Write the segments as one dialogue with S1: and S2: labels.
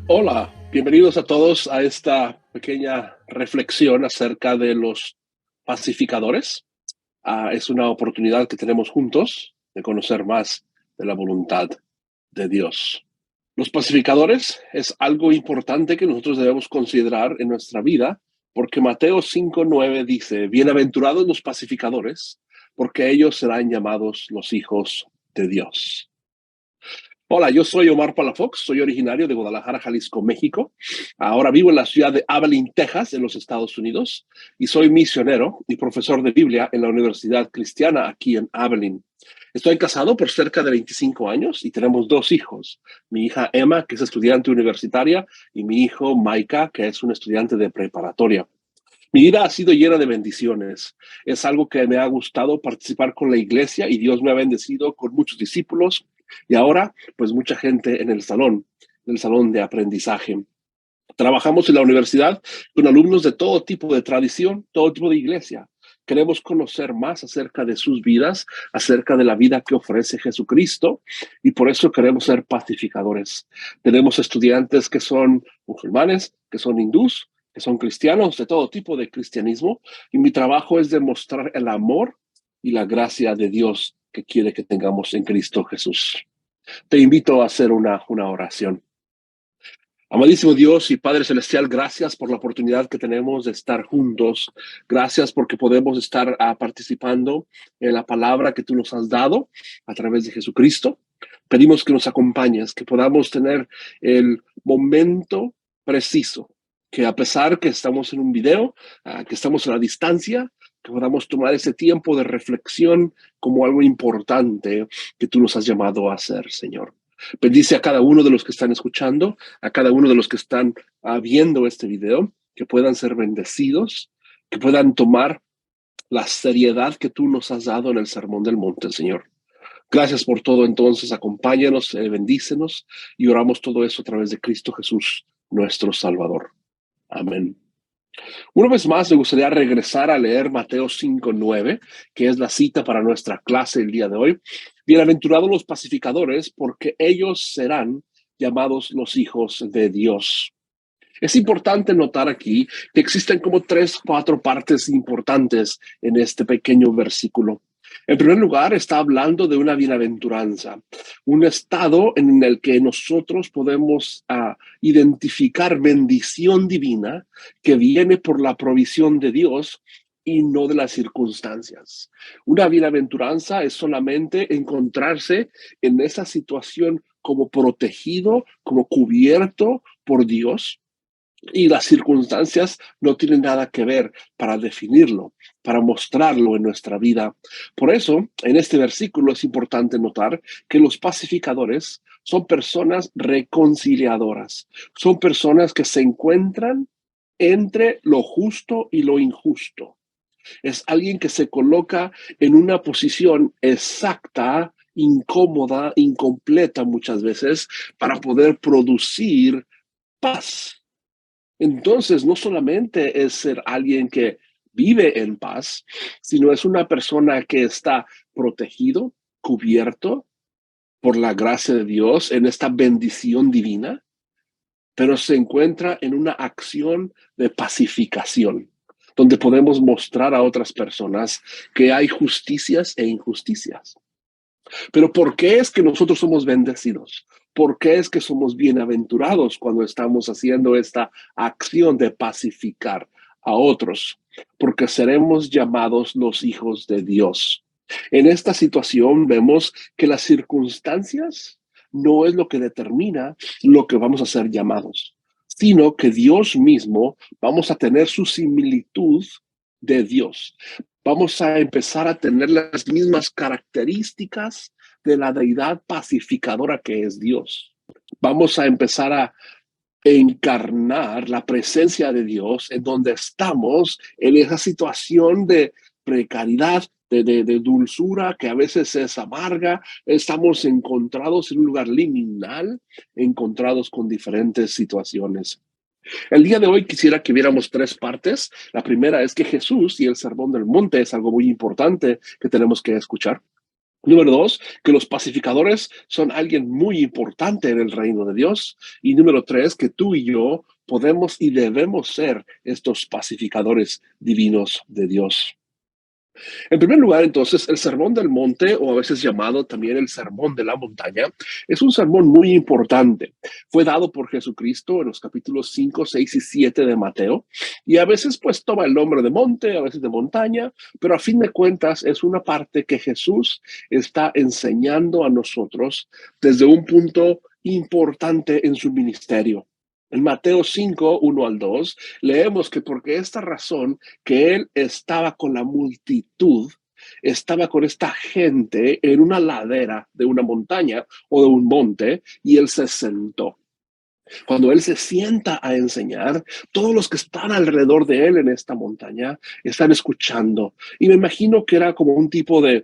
S1: Hola, bienvenidos a todos a esta pequeña reflexión acerca de los pacificadores. Es una oportunidad que tenemos juntos de conocer más de la voluntad de Dios. Los pacificadores es algo importante que nosotros debemos considerar en nuestra vida, porque Mateo 5:9 dice: bienaventurados los pacificadores, porque ellos serán llamados los hijos de Dios. Hola, yo soy Omar Palafox, soy originario de Guadalajara, Jalisco, México. Ahora vivo en la ciudad de Abilene, Texas, en los Estados Unidos, y soy misionero y profesor de Biblia en la Universidad Cristiana aquí en Abilene. Estoy casado por cerca de 25 años y tenemos dos hijos. Mi hija Emma, que es estudiante universitaria, y mi hijo Maika, que es un estudiante de preparatoria. Mi vida ha sido llena de bendiciones. Es algo que me ha gustado participar con la iglesia y Dios me ha bendecido con muchos discípulos y ahora pues mucha gente en el salón de aprendizaje. Trabajamos en la universidad con alumnos de todo tipo de tradición, todo tipo de iglesia. Queremos conocer más acerca de sus vidas, acerca de la vida que ofrece Jesucristo, y por eso queremos ser pacificadores. Tenemos estudiantes que son musulmanes, que son hindús, que son cristianos, de todo tipo de cristianismo, y mi trabajo es demostrar el amor y la gracia de Dios que quiere que tengamos en Cristo Jesús. Te invito a hacer una oración. Amadísimo Dios y Padre Celestial, gracias por la oportunidad que tenemos de estar juntos. Gracias porque podemos estar participando en la palabra que tú nos has dado a través de Jesucristo. Pedimos que nos acompañes, que podamos tener el momento preciso, que a pesar que estamos en un video, que estamos a la distancia, que podamos tomar ese tiempo de reflexión como algo importante que tú nos has llamado a hacer, Señor. Bendice a cada uno de los que están escuchando, a cada uno de los que están viendo este video, que puedan ser bendecidos, que puedan tomar la seriedad que tú nos has dado en el Sermón del Monte, Señor. Gracias por todo, entonces, acompáñanos, bendícenos y oramos todo eso a través de Cristo Jesús, nuestro Salvador. Amén. Una vez más, me gustaría regresar a leer Mateo 5:9, que es la cita para nuestra clase el día de hoy. Bienaventurados los pacificadores, porque ellos serán llamados los hijos de Dios. Es importante notar aquí que existen como 3, 4 partes importantes en este pequeño versículo. En primer lugar, está hablando de una bienaventuranza, un estado en el que nosotros podemos identificar bendición divina que viene por la provisión de Dios y no de las circunstancias. Una bienaventuranza es solamente encontrarse en esa situación como protegido, como cubierto por Dios, y las circunstancias no tienen nada que ver para definirlo, para mostrarlo en nuestra vida. Por eso, en este versículo es importante notar que los pacificadores son personas reconciliadoras, son personas que se encuentran entre lo justo y lo injusto. Es alguien que se coloca en una posición exacta, incómoda, incompleta muchas veces, para poder producir paz. Entonces, no solamente es ser alguien que vive en paz, sino es una persona que está protegido, cubierto por la gracia de Dios en esta bendición divina, pero se encuentra en una acción de pacificación, donde podemos mostrar a otras personas que hay justicias e injusticias. Pero ¿por qué es que nosotros somos bendecidos? ¿Por qué es que somos bienaventurados cuando estamos haciendo esta acción de pacificar a otros? Porque seremos llamados los hijos de Dios. En esta situación vemos que las circunstancias no es lo que determina lo que vamos a ser llamados, sino que Dios mismo vamos a tener su similitud de Dios. Vamos a empezar a tener las mismas características de la deidad pacificadora que es Dios. Vamos a empezar a encarnar la presencia de Dios en donde estamos en esa situación de precariedad, de dulzura que a veces es amarga. Estamos encontrados en un lugar liminal, encontrados con diferentes situaciones. El día de hoy quisiera que viéramos 3 partes. La primera es que Jesús y el Sermón del Monte es algo muy importante que tenemos que escuchar. Número dos, que los pacificadores son alguien muy importante en el reino de Dios. Y número tres, que tú y yo podemos y debemos ser estos pacificadores divinos de Dios. En primer lugar, entonces, el Sermón del Monte, o a veces llamado también el Sermón de la Montaña, es un sermón muy importante. Fue dado por Jesucristo en los capítulos 5, 6 y 7 de Mateo, y a veces pues toma el nombre de monte, a veces de montaña, pero a fin de cuentas es una parte que Jesús está enseñando a nosotros desde un punto importante en su ministerio. En Mateo 5, 1 al 2, leemos que porque esta razón que él estaba con la multitud, estaba con esta gente en una ladera de una montaña o de un monte, y él se sentó. Cuando él se sienta a enseñar, todos los que están alrededor de él en esta montaña están escuchando. Y me imagino que era como un tipo de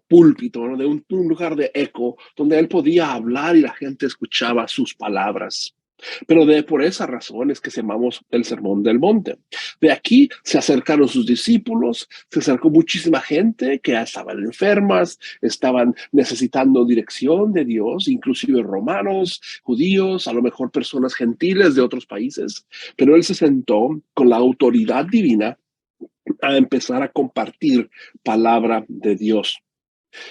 S1: púlpito, ¿no? De un lugar de eco donde él podía hablar y la gente escuchaba sus palabras. Pero por esa razón es que llamamos el Sermón del Monte. De aquí se acercaron sus discípulos, se acercó muchísima gente que estaban enfermas, estaban necesitando dirección de Dios, inclusive romanos, judíos, a lo mejor personas gentiles de otros países. Pero él se sentó con la autoridad divina a empezar a compartir palabra de Dios.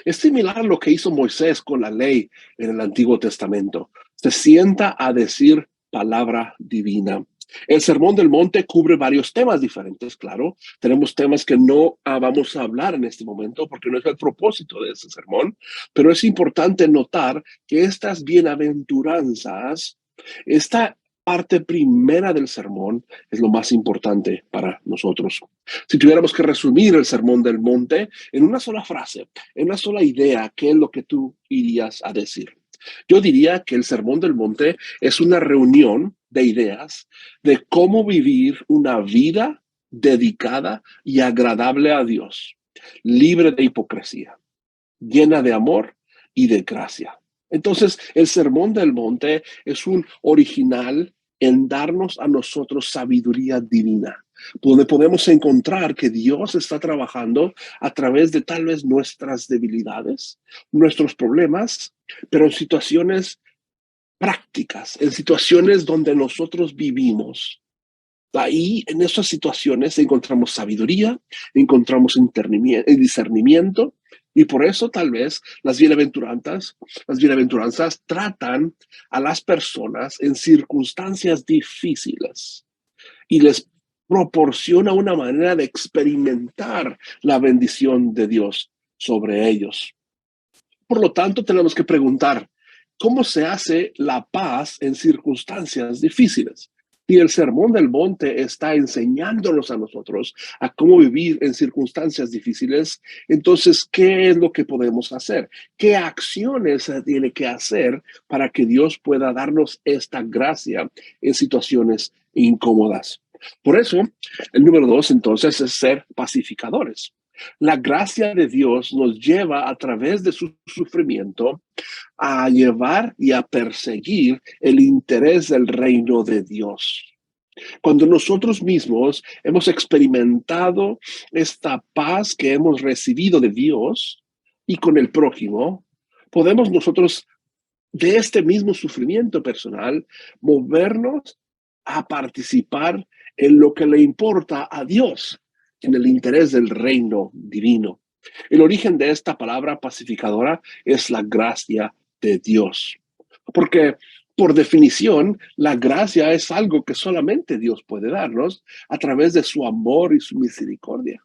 S1: Es similar a lo que hizo Moisés con la ley en el Antiguo Testamento. Se sienta a decir palabra divina. El Sermón del Monte cubre varios temas diferentes, claro. Tenemos temas que no vamos a hablar en este momento porque no es el propósito de este sermón, pero es importante notar que estas bienaventuranzas, esta parte primera del sermón es lo más importante para nosotros. Si tuviéramos que resumir el Sermón del Monte en una sola frase, en una sola idea, ¿qué es lo que tú irías a decir? Yo diría que el Sermón del Monte es una reunión de ideas de cómo vivir una vida dedicada y agradable a Dios, libre de hipocresía, llena de amor y de gracia. Entonces, el Sermón del Monte es un original en darnos a nosotros sabiduría divina, donde podemos encontrar que Dios está trabajando a través de tal vez nuestras debilidades, nuestros problemas, pero en situaciones prácticas, en situaciones donde nosotros vivimos. Ahí, en esas situaciones, encontramos sabiduría, encontramos discernimiento, y por eso tal vez las bienaventuranzas tratan a las personas en circunstancias difíciles y les proporciona una manera de experimentar la bendición de Dios sobre ellos. Por lo tanto, tenemos que preguntar, ¿cómo se hace la paz en circunstancias difíciles? Y el Sermón del Monte está enseñándonos a nosotros a cómo vivir en circunstancias difíciles. Entonces, ¿qué es lo que podemos hacer? ¿Qué acciones se tiene que hacer para que Dios pueda darnos esta gracia en situaciones incómodas? Por eso, el número dos, entonces, es ser pacificadores. La gracia de Dios nos lleva a través de su sufrimiento a llevar y a perseguir el interés del reino de Dios. Cuando nosotros mismos hemos experimentado esta paz que hemos recibido de Dios y con el prójimo, podemos nosotros de este mismo sufrimiento personal movernos a participar en lo que le importa a Dios, en el interés del reino divino. El origen de esta palabra pacificadora es la gracia de Dios, porque por definición, la gracia es algo que solamente Dios puede darnos a través de su amor y su misericordia.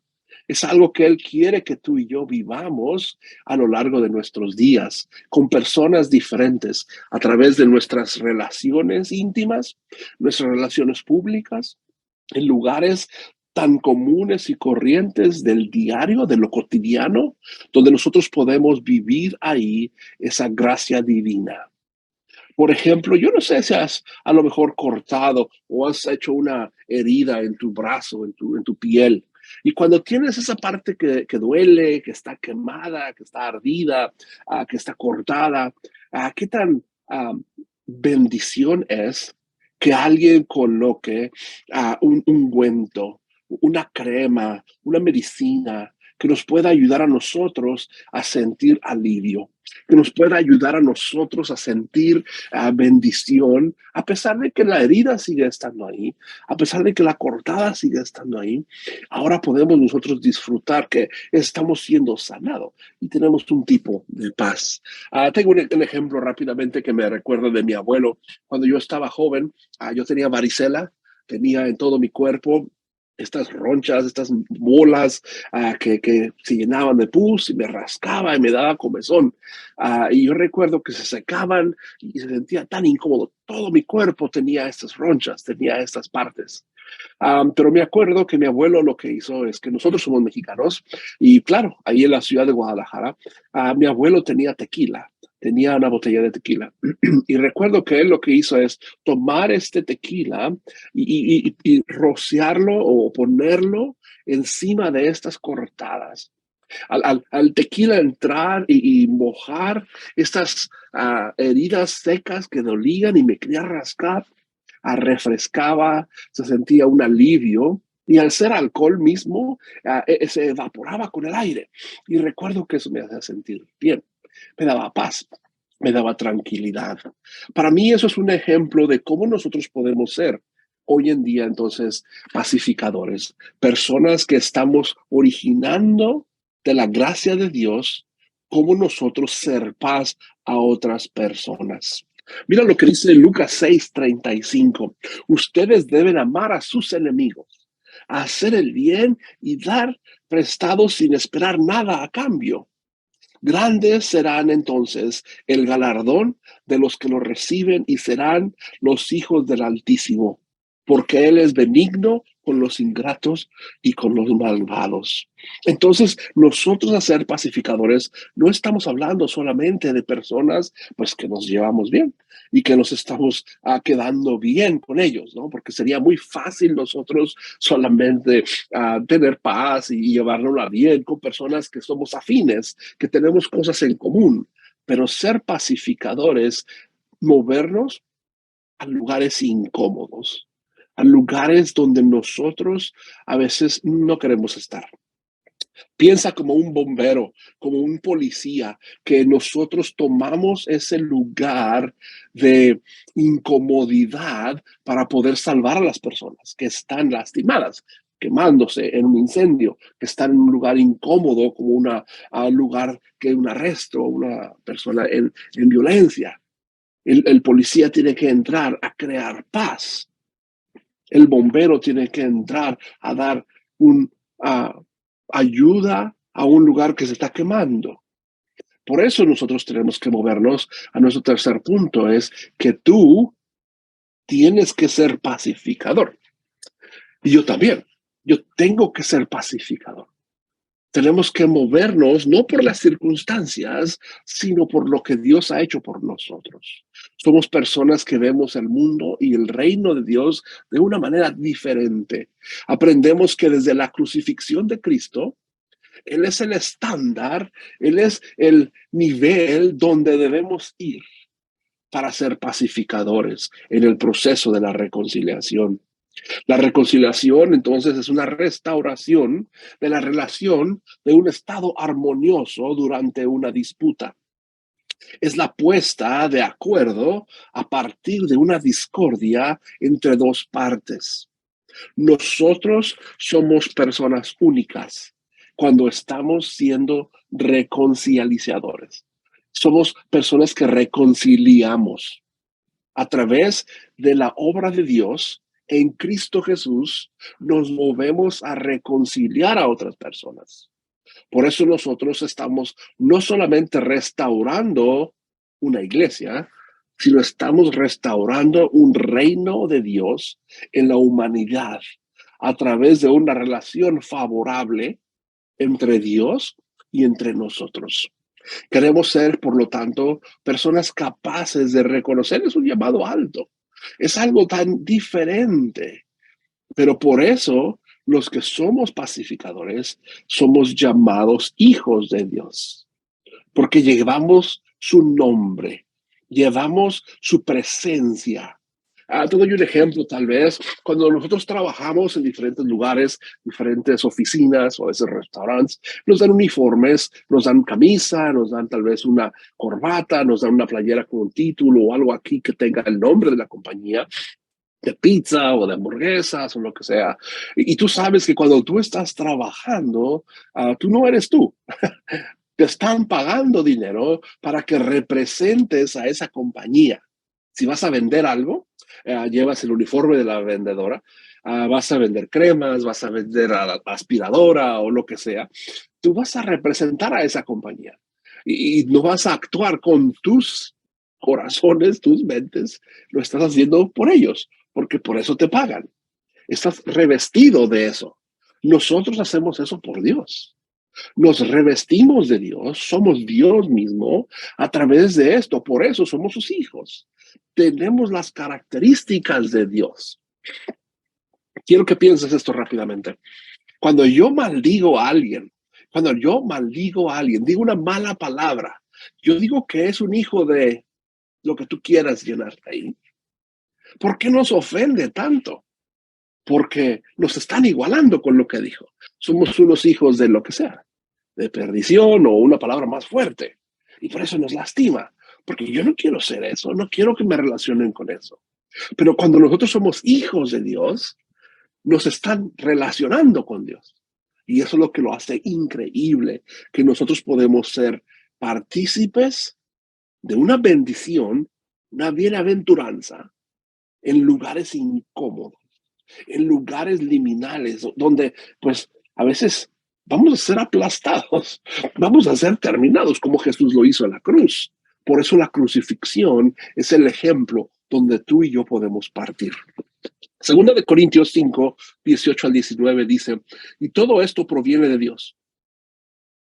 S1: Es algo que Él quiere que tú y yo vivamos a lo largo de nuestros días, con personas diferentes, a través de nuestras relaciones íntimas, nuestras relaciones públicas, en lugares tan comunes y corrientes del diario, de lo cotidiano, donde nosotros podemos vivir ahí esa gracia divina. Por ejemplo, yo no sé si has a lo mejor cortado o has hecho una herida en tu brazo, en tu piel. Y cuando tienes esa parte que duele, que está quemada, que está ardida, que está cortada, ¿qué tan bendición es que alguien coloque un ungüento, una crema, una medicina, que nos pueda ayudar a nosotros a sentir alivio, que nos pueda ayudar a nosotros a sentir bendición, a pesar de que la herida sigue estando ahí, a pesar de que la cortada sigue estando ahí. Ahora podemos nosotros disfrutar que estamos siendo sanados y tenemos un tipo de paz. Tengo un ejemplo rápidamente que me recuerda de mi abuelo. Cuando yo estaba joven, yo tenía varicela, tenía en todo mi cuerpo estas ronchas, estas bolas que se llenaban de pus y me rascaba y me daba comezón. Y yo recuerdo que se secaban y se sentía tan incómodo. Todo mi cuerpo tenía estas ronchas, tenía estas partes. Pero me acuerdo que mi abuelo lo que hizo es que nosotros somos mexicanos y claro, ahí en la ciudad de Guadalajara, mi abuelo tenía tequila, tenía una botella de tequila. Y recuerdo que él lo que hizo es tomar este tequila y rociarlo o ponerlo encima de estas cortadas. Al tequila entrar y mojar estas heridas secas que dolían y me quería rascar, refrescaba, se sentía un alivio. Y al ser alcohol mismo, se evaporaba con el aire. Y recuerdo que eso me hacía sentir bien, me daba paz, me daba tranquilidad. Para mí eso es un ejemplo de cómo nosotros podemos ser hoy en día, entonces, pacificadores, personas que estamos originando de la gracia de Dios, cómo nosotros ser paz a otras personas. Mira lo que dice Lucas 6:35. Ustedes deben amar a sus enemigos, hacer el bien y dar prestado sin esperar nada a cambio. Grandes serán entonces el galardón de los que lo reciben y serán los hijos del Altísimo, porque Él es benigno con los ingratos y con los malvados. Entonces, nosotros a ser pacificadores no estamos hablando solamente de personas pues que nos llevamos bien y que nos estamos quedando bien con ellos, ¿no? Porque sería muy fácil nosotros solamente tener paz y llevárnosla bien con personas que somos afines, que tenemos cosas en común, pero ser pacificadores, movernos a lugares incómodos, a lugares donde nosotros a veces no queremos estar. Piensa como un bombero, como un policía, que nosotros tomamos ese lugar de incomodidad para poder salvar a las personas que están lastimadas, quemándose en un incendio, que están en un lugar incómodo, como un lugar que un arresto, una persona en violencia. El policía tiene que entrar a crear paz. El bombero tiene que entrar a dar un ayuda a un lugar que se está quemando. Por eso nosotros tenemos que movernos a nuestro tercer punto, es que tú tienes que ser pacificador. Y yo también, yo tengo que ser pacificador. Tenemos que movernos no por las circunstancias, sino por lo que Dios ha hecho por nosotros. Somos personas que vemos el mundo y el reino de Dios de una manera diferente. Aprendemos que desde la crucifixión de Cristo, Él es el estándar, Él es el nivel donde debemos ir para ser pacificadores en el proceso de la reconciliación. La reconciliación, entonces, es una restauración de la relación de un estado armonioso durante una disputa. Es la puesta de acuerdo a partir de una discordia entre dos partes. Nosotros somos personas únicas cuando estamos siendo reconciliadores. Somos personas que reconciliamos a través de la obra de Dios. En Cristo Jesús nos movemos a reconciliar a otras personas. Por eso nosotros estamos no solamente restaurando una iglesia, sino estamos restaurando un reino de Dios en la humanidad a través de una relación favorable entre Dios y entre nosotros. Queremos ser, por lo tanto, personas capaces de reconocer, es un llamado alto, es algo tan diferente, pero por eso los que somos pacificadores somos llamados hijos de Dios, porque llevamos su nombre, llevamos su presencia. Te doy un ejemplo, tal vez. Cuando nosotros trabajamos en diferentes lugares, diferentes oficinas o a veces restaurantes, nos dan uniformes, nos dan camisa, nos dan tal vez una corbata, nos dan una playera con un título o algo aquí que tenga el nombre de la compañía, de pizza o de hamburguesas o lo que sea. Y tú sabes que cuando tú estás trabajando, tú no eres tú. Te están pagando dinero para que representes a esa compañía. Si vas a vender algo, llevas el uniforme de la vendedora, vas a vender cremas, vas a vender a la aspiradora o lo que sea, tú vas a representar a esa compañía y no vas a actuar con tus corazones, tus mentes, lo estás haciendo por ellos, porque por eso te pagan. Estás revestido de eso. Nosotros hacemos eso por Dios. Nos revestimos de Dios, somos Dios mismo a través de esto, por eso somos sus hijos. Tenemos las características de Dios. Quiero que pienses esto rápidamente. Cuando yo maldigo a alguien, digo una mala palabra, yo digo que es un hijo de lo que tú quieras llenar ahí. ¿Por qué nos ofende tanto? Porque nos están igualando con lo que dijo. Somos unos hijos de lo que sea, de perdición o una palabra más fuerte. Y por eso nos lastima, porque yo no quiero ser eso, no quiero que me relacionen con eso. Pero cuando nosotros somos hijos de Dios, nos están relacionando con Dios. Y eso es lo que lo hace increíble, que nosotros podemos ser partícipes de una bendición, una bienaventuranza en lugares incómodos, en lugares liminales, donde pues a veces vamos a ser aplastados, vamos a ser terminados como Jesús lo hizo en la cruz. Por eso la crucifixión es el ejemplo donde tú y yo podemos partir. Segunda de Corintios 5, 18 al 19 dice, y todo esto proviene de Dios,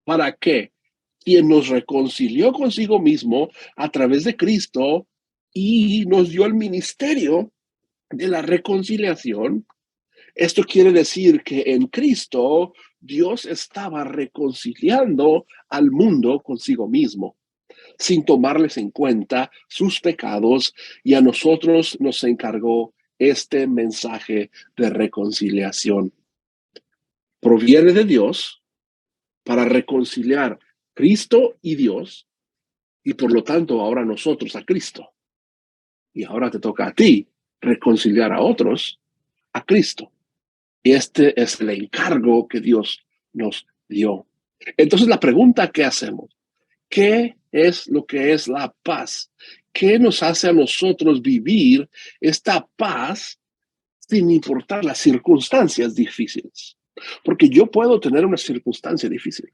S1: para que quien nos reconcilió consigo mismo a través de Cristo y nos dio el ministerio de la reconciliación. Esto quiere decir que en Cristo Dios estaba reconciliando al mundo consigo mismo, sin tomarles en cuenta sus pecados, y a nosotros nos encargó este mensaje de reconciliación. Proviene de Dios para reconciliar Cristo y Dios, y por lo tanto ahora nosotros a Cristo. Y ahora te toca a ti reconciliar a otros a Cristo. Y este es el encargo que Dios nos dio. Entonces la pregunta que hacemos, ¿qué es lo que es la paz? ¿Qué nos hace a nosotros vivir esta paz sin importar las circunstancias difíciles? Porque yo puedo tener una circunstancia difícil.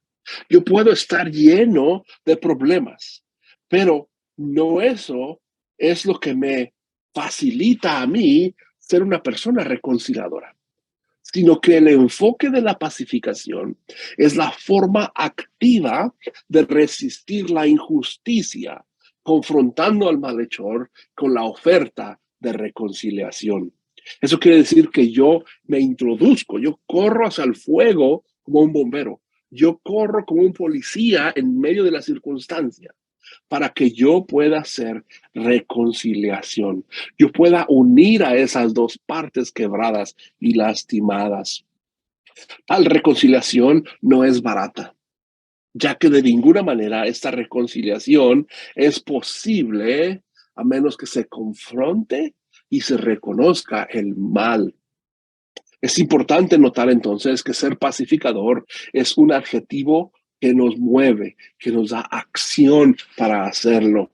S1: Yo puedo estar lleno de problemas, pero no eso es lo que me facilita a mí ser una persona reconciliadora, sino que el enfoque de la pacificación es la forma activa de resistir la injusticia, confrontando al malhechor con la oferta de reconciliación. Eso quiere decir que yo me introduzco, yo corro hacia el fuego como un bombero, yo corro como un policía en medio de la circunstancia, para que yo pueda hacer reconciliación, yo pueda unir a esas dos partes quebradas y lastimadas. Tal reconciliación no es barata, ya que de ninguna manera esta reconciliación es posible a menos que se confronte y se reconozca el mal. Es importante notar entonces que ser pacificador es un adjetivo que nos mueve, que nos da acción para hacerlo.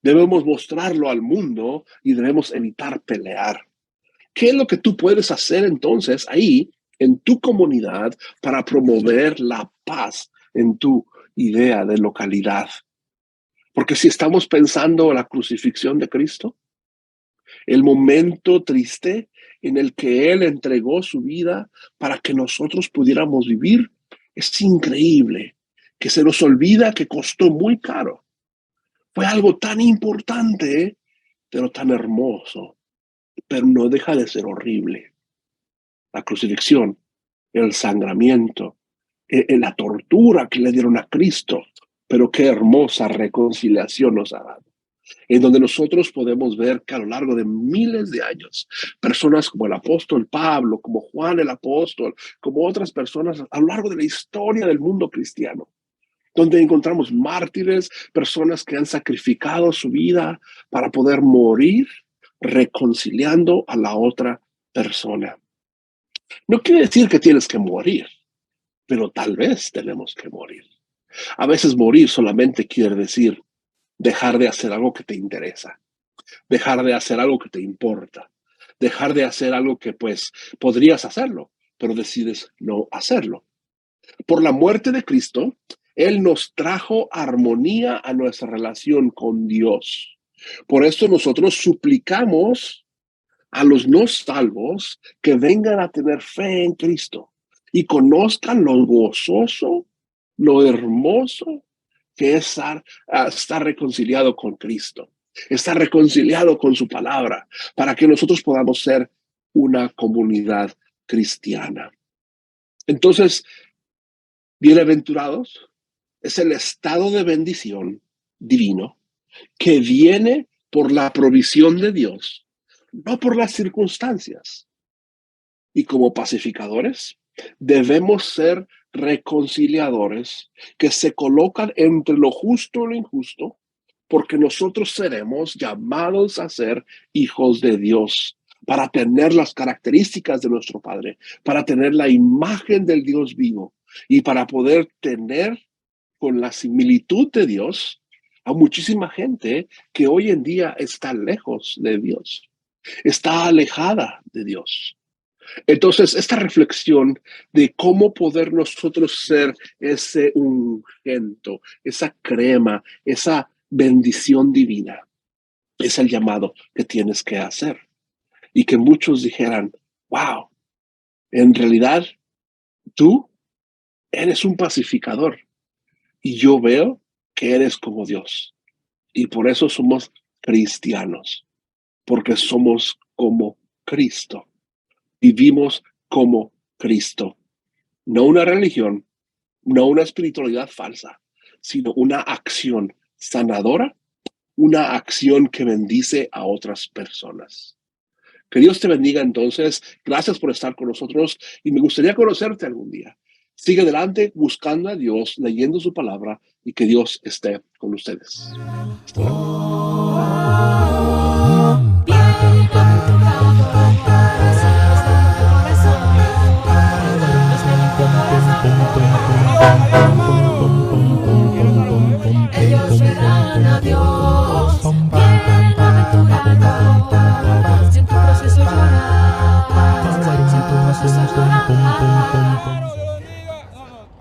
S1: Debemos mostrarlo al mundo y debemos evitar pelear. ¿Qué es lo que tú puedes hacer entonces ahí en tu comunidad para promover la paz en tu idea de localidad? Porque si estamos pensando en la crucifixión de Cristo, el momento triste en el que Él entregó su vida para que nosotros pudiéramos vivir, es increíble, que se nos olvida que costó muy caro. Fue algo tan importante, pero tan hermoso, pero no deja de ser horrible. La crucifixión, el sangramiento, la tortura que le dieron a Cristo, pero qué hermosa reconciliación nos ha dado. en donde nosotros podemos ver que a lo largo de miles de años, personas como el apóstol Pablo, como Juan el apóstol, como otras personas a lo largo de la historia del mundo cristiano, donde encontramos mártires, personas que han sacrificado su vida para poder morir reconciliando a la otra persona. No quiere decir que tienes que morir, pero tal vez tenemos que morir. A veces morir solamente quiere decir dejar de hacer algo que te interesa, dejar de hacer algo que te importa, dejar de hacer algo que pues podrías hacerlo, pero decides no hacerlo. Por la muerte de Cristo, Él nos trajo armonía a nuestra relación con Dios. Por eso nosotros suplicamos a los no salvos que vengan a tener fe en Cristo y conozcan lo gozoso, lo hermoso que es estar reconciliado con Cristo, estar reconciliado con su palabra, para que nosotros podamos ser una comunidad cristiana. Entonces, bienaventurados es el estado de bendición divino que viene por la provisión de Dios, no por las circunstancias. Y como pacificadores, debemos ser reconciliadores que se colocan entre lo justo y lo injusto, porque nosotros seremos llamados a ser hijos de Dios, para tener las características de nuestro Padre, para tener la imagen del Dios vivo y para poder tener con la similitud de Dios a muchísima gente que hoy en día está lejos de Dios, está alejada de Dios. Entonces, esta reflexión de cómo poder nosotros ser ese ungento, esa crema, esa bendición divina, es el llamado que tienes que hacer. Y que muchos dijeran, wow, en realidad tú eres un pacificador y yo veo que eres como Dios. Y por eso somos cristianos, porque somos como Cristo. Vivimos como Cristo. No una religión, no una espiritualidad falsa, sino una acción sanadora, una acción que bendice a otras personas. Que Dios te bendiga entonces. Gracias por estar con nosotros y me gustaría conocerte algún día. Sigue adelante buscando a Dios, leyendo su palabra y que Dios esté con ustedes. Hasta luego.